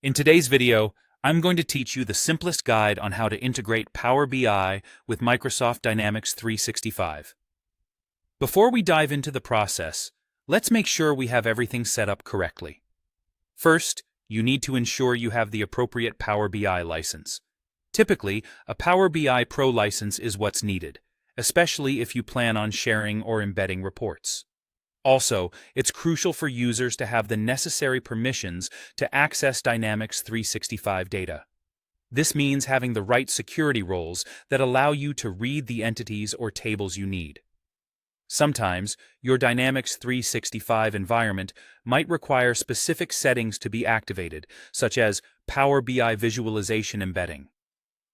In today's video, I'm going to teach you the simplest guide on how to integrate Power BI with Microsoft Dynamics 365. Before we dive into the process, let's make sure we have everything set up correctly. First, you need to ensure you have the appropriate Power BI license. Typically, a Power BI Pro license is what's needed, especially if you plan on sharing or embedding reports. Also, it's crucial for users to have the necessary permissions to access Dynamics 365 data. This means having the right security roles that allow you to read the entities or tables you need. Sometimes, your Dynamics 365 environment might require specific settings to be activated, such as Power BI Visualization Embedding.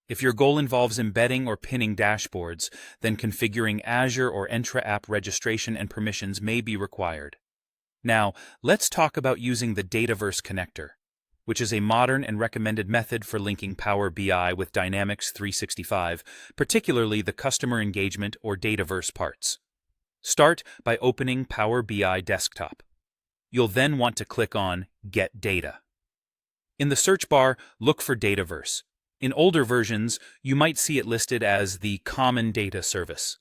If your goal involves embedding or pinning dashboards, then configuring Azure or Entra app registration and permissions may be required. Now, let's talk about using the Dataverse connector, which is a modern and recommended method for linking Power BI with Dynamics 365, particularly the customer engagement or Dataverse parts. Start by opening Power BI Desktop. You'll then want to click on Get Data. In the search bar, look for Dataverse. In older versions, you might see it listed as the Common Data Service.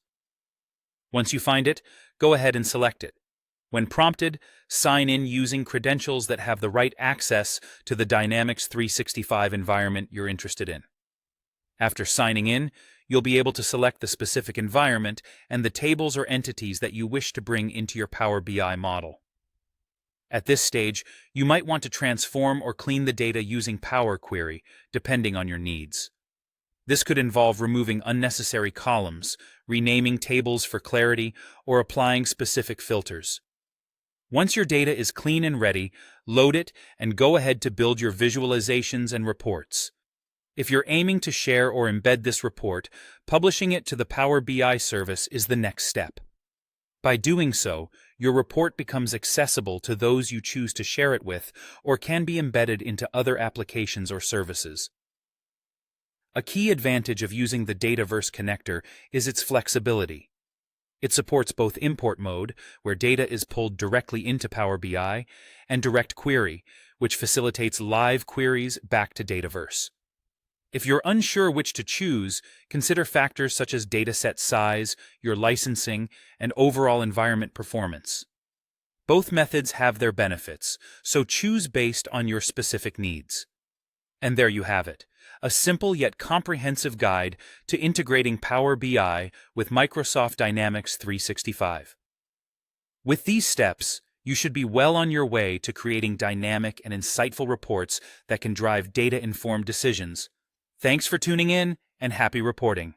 Once you find it, go ahead and select it. When prompted, sign in using credentials that have the right access to the Dynamics 365 environment you're interested in. After signing in, you'll be able to select the specific environment and the tables or entities that you wish to bring into your Power BI model. At this stage, you might want to transform or clean the data using Power Query, depending on your needs. This could involve removing unnecessary columns, renaming tables for clarity, or applying specific filters. Once your data is clean and ready, load it and go ahead to build your visualizations and reports. If you're aiming to share or embed this report, publishing it to the Power BI service is the next step. By doing so, your report becomes accessible to those you choose to share it with or can be embedded into other applications or services. A key advantage of using the Dataverse connector is its flexibility. It supports both import mode, where data is pulled directly into Power BI, and direct query, which facilitates live queries back to Dataverse. If you're unsure which to choose, consider factors such as dataset size, your licensing, and overall environment performance. Both methods have their benefits, so choose based on your specific needs. And there you have it, a simple yet comprehensive guide to integrating Power BI with Microsoft Dynamics 365. With these steps, you should be well on your way to creating dynamic and insightful reports that can drive data-informed decisions. Thanks for tuning in, and happy reporting.